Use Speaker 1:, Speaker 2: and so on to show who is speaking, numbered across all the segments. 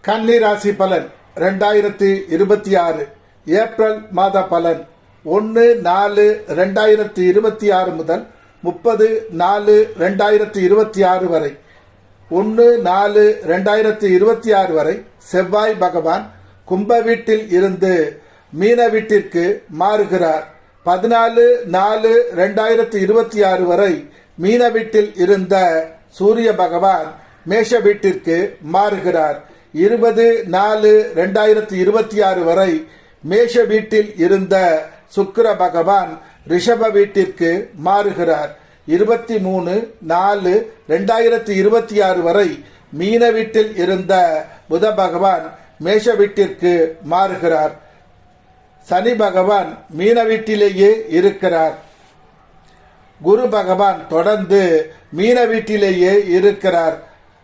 Speaker 1: கன்னி ராசி பலன் 2026 ஏப்ரல் மாத பலன் 1-4-2026 முதல் 30-4-2026 வரை. 1-4-2026 வரை செவ்வாய் பகவான் கும்ப வீட்டில் இருந்து மீன வீட்டிற்கு மாறுகிறார். 14-4-2026 வரை மீன வீட்டில் இருந்த சூரிய பகவான் மேஷ வீட்டிற்கு மாறுகிறார். 20-4-2026 வரை மேஷ வீட்டில் இருந்த சுக்கிர பகவான் ரிஷப வீட்டிற்கு மாறுகிறார். 23-4-2026 வரை மீன வீட்டில் இருந்த புத பகவான் மேஷ வீட்டிற்கு மாறுகிறார். சனி பகவான் மீன வீட்டிலேயே இருக்கிறார். குரு பகவான் தொடர்ந்து மீன வீட்டிலேயே இருக்கிறார்.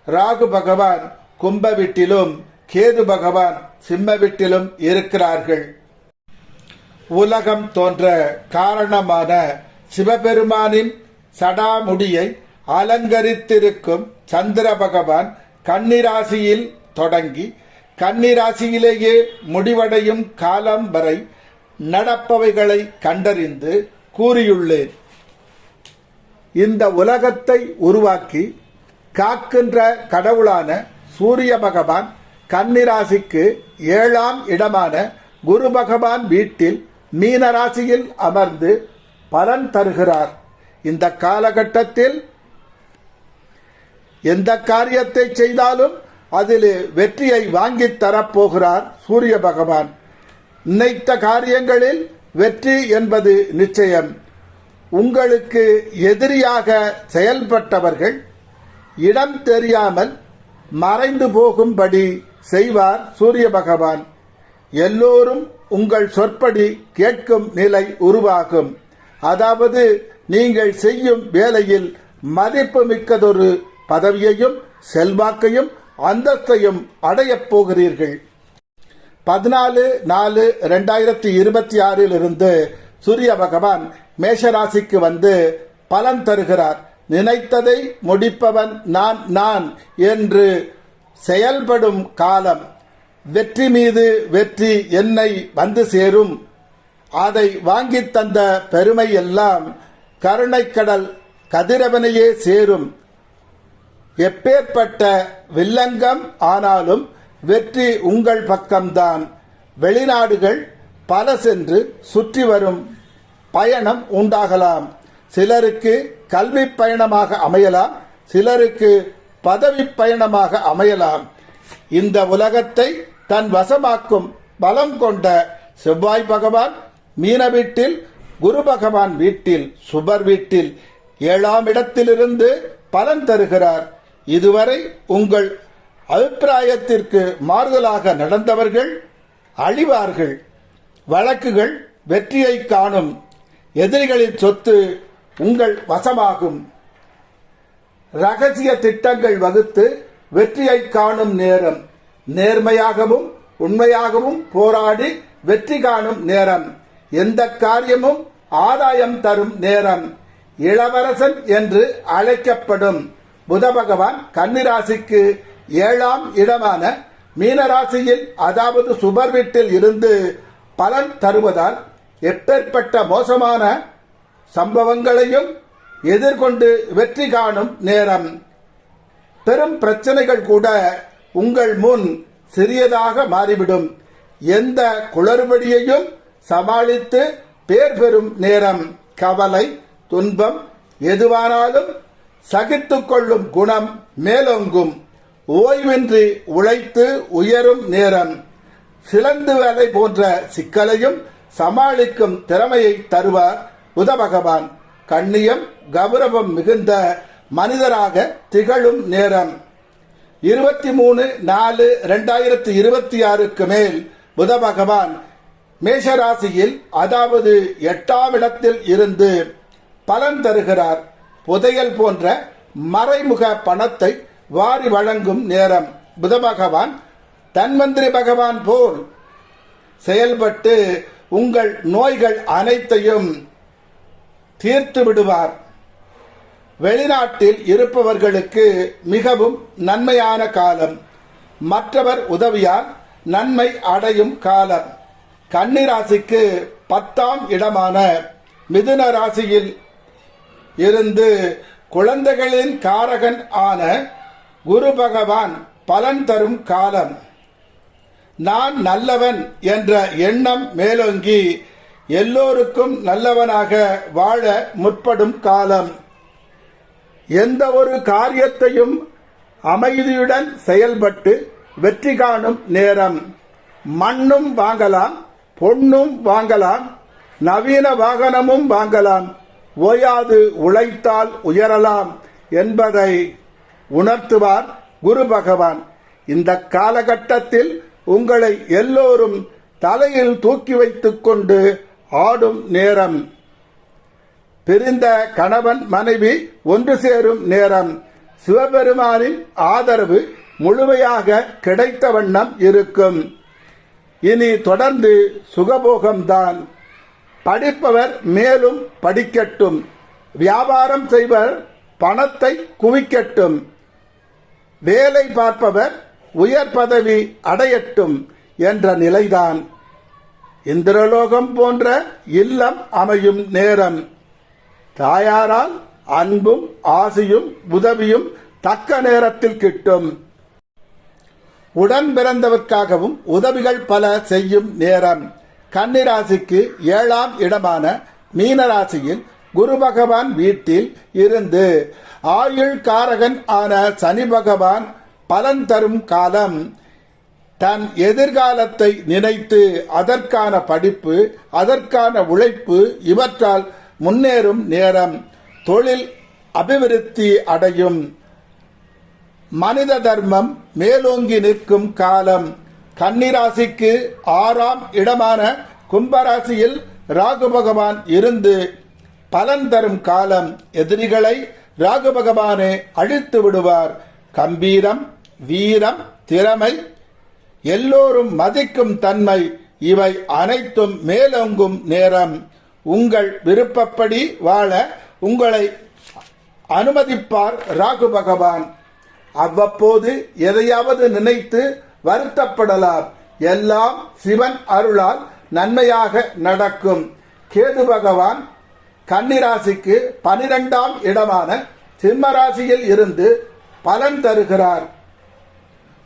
Speaker 1: ராகு பகவான் கும்ப வீட்டிலும் கேது பகவான் சிம்ம வீட்டிலும் இருக்கிறார்கள். உலகம் தோன்ற காரணமான சிவபெருமானின் சடாமுடியை அலங்கரித்திருக்கும் சந்திர பகவான் கன்னிராசியில் தொடங்கி கன்னிராசியிலேயே முடிவடையும் காலம் வரை நடப்பவைகளை கண்டறிந்து கூறியுள்ளேன். இந்த உலகத்தை உருவாக்கி காக்கின்ற கடவுளான சூரிய பகவான் கன்னிராசிக்கு 7ஆம் இடமான குரு பகவான் வீட்டில் மீனராசியில் அமர்ந்து பலன் தருகிறார். இந்த காலகட்டத்தில் எந்த காரியத்தை செய்தாலும் அதில் வெற்றியை வாங்கித் தரப்போகிறார் சூரிய பகவான். நினைத்த காரியங்களில் வெற்றி என்பது நிச்சயம். உங்களுக்கு எதிரியாக செயல்பட்டவர்கள் இடம் தெரியாமல் மறைந்து போகும்படி செய்வார் சூரிய பகவான். எல்லோரும் உங்கள் சொற்படி கேட்கும் நிலை உருவாகும். அதாவது நீங்கள் செய்யும் வேலையில் மதிப்பு மிக்கதொரு பதவியையும் செல்வாக்கையும் அந்தஸ்தையும் அடையப் போகிறீர்கள். 14-4-2026 இருந்து சூரிய பகவான் மேஷராசிக்கு வந்து பலன் தருகிறார். நினைத்ததை முடிப்பவன் நான் என்று செயல்படும் காலம். வெற்றி மீது வெற்றி என்னை வந்து சேரும். அதை வாங்கித் தந்த பெருமை எல்லாம் கருணைக்கடல் கதிரவனையே சேரும். எப்பேற்பட்ட வில்லங்கம் ஆனாலும் வெற்றி உங்கள் பக்கம்தான். வெளிநாடுகள் பல சென்று சுற்றி வரும் பயணம் உண்டாகலாம். சிலருக்கு கல்வி பயணமாக அமையலாம், சிலருக்கு பதவி பயணமாக அமையலாம். இந்த உலகத்தை தன் வசமாக்கும் பலம் கொண்ட செவ்வாய் பகவான் மீன வீட்டில், குரு பகவான் வீட்டில், சுபர் வீட்டில் 7ஆம் இடத்திலிருந்து பலன் தருகிறார். இதுவரை உங்கள் அபிப்பிராயத்திற்கு மாறுதலாக நடந்தவர்கள் அழிவார்கள். வழக்குகள் வெற்றியை காணும். எதிரிகளின் சொத்து உங்கள் வசமாகும். ரகசிய திட்டங்கள் வகுத்து வெற்றியை காணும் நேரம். நேர்மையாகவும் உண்மையாகவும் போராடி வெற்றி காணும் நேரம். எந்த காரியமும் ஆதாயம் தரும் நேரம். இளவரசன் என்று அழைக்கப்படும் புத பகவான் கன்னிராசிக்கு 7ஆம் இடமான மீனராசியில், அதாவது சுபர் வீட்டில் இருந்து பலன் தருவதால் எப்பேற்பட்ட மோசமான சம்பவங்களையும் எதிர்கொண்டு வெற்றி காணும் நேரம். பெரும் பிரச்சனைகள் கூட உங்கள் முன் சிறியதாக மாறிவிடும். எந்த குளறுபடியையும் சமாளித்து பேர் பெறும் நேரம். கவலை துன்பம் எதுவானாலும் சகித்துக் கொள்ளும் குணம் மேலோங்கும். ஓய்வின்றி உழைத்து உயரும் நேரம். சிலந்து வேலை போன்ற சிக்கலையும் சமாளிக்கும் திறமையை தருவார் புத பகவான். கண்ணியம் கௌரவம் மிகுந்த மனிதராக திகழும் நேரம். 23-4-2026 மேல் புத பகவான் மேஷராசியில், அதாவது 8ஆம் இடத்தில் இருந்து பலன் தருகிறார். புதையல் போன்ற மறைமுக பணத்தை வாரி வழங்கும் நேரம். புத பகவான் தன்வந்திரி பகவான் போல் செயல்பட்டு உங்கள் நோய்கள் அனைத்தையும் தீர்த்து விடுவார். வெளிநாட்டில் இருப்பவர்களுக்கு மிகவும் நன்மையான காலம். மற்றவர் உதவியால் நன்மை அடையும் காலம். கன்னிராசிக்கு 10ஆம் இடமான மிதுன ராசியில் இருந்து குழந்தைகளின் காரகன் ஆன குரு பகவான் பலன் தரும் காலம். நான் நல்லவன் என்ற எண்ணம் மேலோங்கி எல்லோருக்கும் நல்லவனாக வாழ முற்படும் காலம். எந்த ஒரு காரியத்தையும் அமைதியுடன் செயல்பட்டு வெற்றி காணும் நேரம். மண்ணும் வாங்கலாம், பொன்னும் வாங்கலாம், நவீன வாகனமும் வாங்கலாம், ஓயாது உழைத்தால் உயரலாம் என்பதை உணர்த்துவார் குரு பகவான். இந்த காலகட்டத்தில் உங்களை எல்லோரும் தலையில் தூக்கி வைத்துக் கொண்டு ஆடும் நேரம். பிரிந்த கணவன் மனைவி ஒன்று சேரும் நேரம். சிவபெருமானின் ஆதரவு முழுமையாக கிடைத்த வண்ணம் இருக்கும். இனி தொடர்ந்து சுகபோகம்தான். படிப்பவர் மேலும் படிக்கட்டும், வியாபாரம் செய்வர் பணத்தை குவிக்கட்டும், வேலை பார்ப்பவர் உயர் பதவி அடையட்டும் என்ற நிலைதான். இந்திரலோகம் போன்ற இல்லம் அமையும் நேரம். தாயாரால் அன்பும் ஆசையும் உதவியும் தக்க நேரத்தில் கிட்டும். உடன் பிறந்தவர்க்காகவும் உதவிகள் பல செய்யும் நேரம். கன்னிராசிக்கு 7ஆம் இடமான மீனராசியில் குரு பகவான் வீட்டில் இருந்து ஆயுள் காரகன் ஆன சனி பகவான் பலன் தரும் காலம். தன் எதிர்காலத்தை நினைத்து அதற்கான படிப்பு, அதற்கான உழைப்பு இவற்றால் முன்னேறும் நேரம். தொழில் அபிவிருத்தி அடையும். மனித தர்மம் மேலோங்கி நிற்கும் காலம். கன்னிராசிக்கு 6ஆம் இடமான கும்பராசியில் ராகு பகவான் இருந்து பலன் தரும் காலம். எதிரிகளை ராகு பகவானே அழித்து விடுவார். கம்பீரம், வீரம், திறமை, எல்லோரும் மதிக்கும் தன்மை இவை அனைத்தும் மேலோங்கும் நேரம். உங்கள் விருப்பப்படி வாழ உங்களை அனுமதிப்பார் ராகு பகவான். அவ்வப்போது எதையாவது நினைத்து வருத்தப்படலாம். எல்லாம் சிவன் அருளால் நன்மையாக நடக்கும். கேது பகவான் கன்னிராசிக்கு 12ஆம் இடமான சிம்மராசியில் இருந்து பலன் தருகிறார்.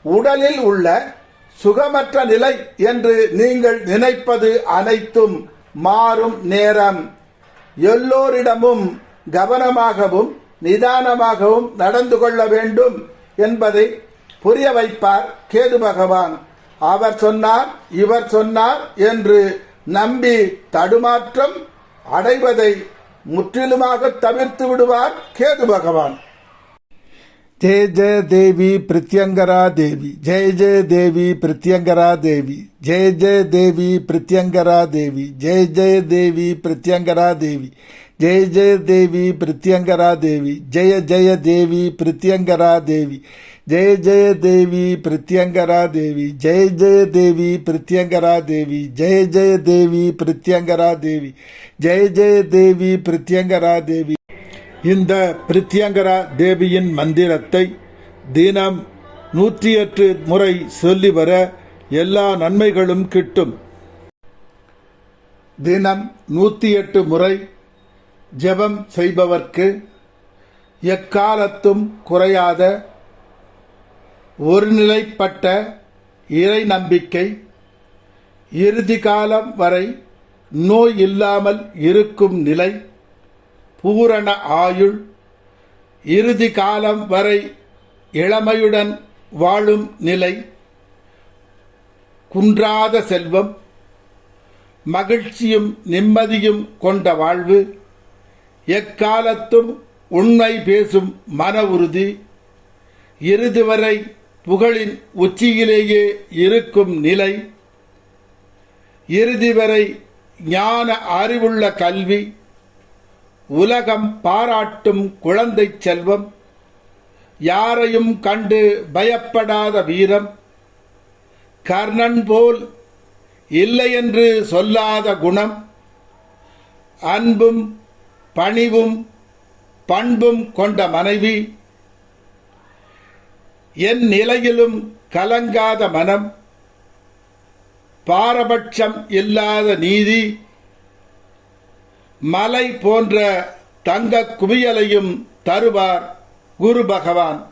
Speaker 1: உடலில் உள்ள சுகமற்ற நிலை என்று நீங்கள் நினைப்பது அனைத்தும் மாறும் நேரம். எல்லோரிடமும் கவனமாகவும் நிதானமாகவும் நடந்து கொள்ள வேண்டும் என்பதை புரிய வைப்பார் கேது பகவான். அவர் சொன்னார், இவர் சொன்னார் என்று நம்பி தடுமாற்றம் அடைவதை முற்றிலுமாக தவிர்த்து விடுவார் கேது பகவான்.
Speaker 2: जय जय देवी प्रत्यंगरा देवी, जय जय देवी प्रत्यंगरा देवी, जय जय देवी प्रत्यंगरा देवी, जय जय देवी प्रत्यंगरा देवी, जय जय देवी प्रत्यंगरा देवी, जय जय देवी प्रत्यंगरा देवी, जय जय देवी प्रत्यंगरा देवी, जय जय देवी प्रत्यंगरा देवी, जय जय देवी प्रत्यंगरा देवी, जय जय देवी प्रत्यंगरा देवी. இந்த பிரித்யங்கரா தேவியின் மந்திரத்தை தினம் 108 முறை சொல்லி வர எல்லா நன்மைகளும் கிட்டும்.
Speaker 1: தினம் 108 முறை ஜெபம் செய்பவர்க்கு எக்காலத்தும் குறையாத ஒருநிலைப்பட்ட இறை நம்பிக்கை, இறுதி காலம் வரை நோய் இல்லாமல் இருக்கும் நிலை, பூரண ஆயுள், இறுதி காலம் வரை இளமையுடன் வாழும் நிலை, குன்றாத செல்வம், மகிழ்ச்சியும் நிம்மதியும் கொண்ட வாழ்வு, எக்காலத்தும் உண்மை பேசும் மன உறுதி, இறுதி வரை புகழின் உச்சியிலேயே இருக்கும் நிலை, இறுதி வரை ஞான அறிவுள்ள கல்வி, உலகம் பாராட்டும் குழந்தை செல்வம், யாரையும் கண்டு பயப்படாத வீரம், கர்ணன் போல் இல்லை என்று சொல்லாத குணம், அன்பும் பணிவும் பண்பும் கொண்ட மனைவி, என் நிலையிலும் கலங்காத மனம், பாரபட்சம் இல்லாத நீதி, மலை போன்ற தங்க குவியலையும் தருவார் குரு பகவான்.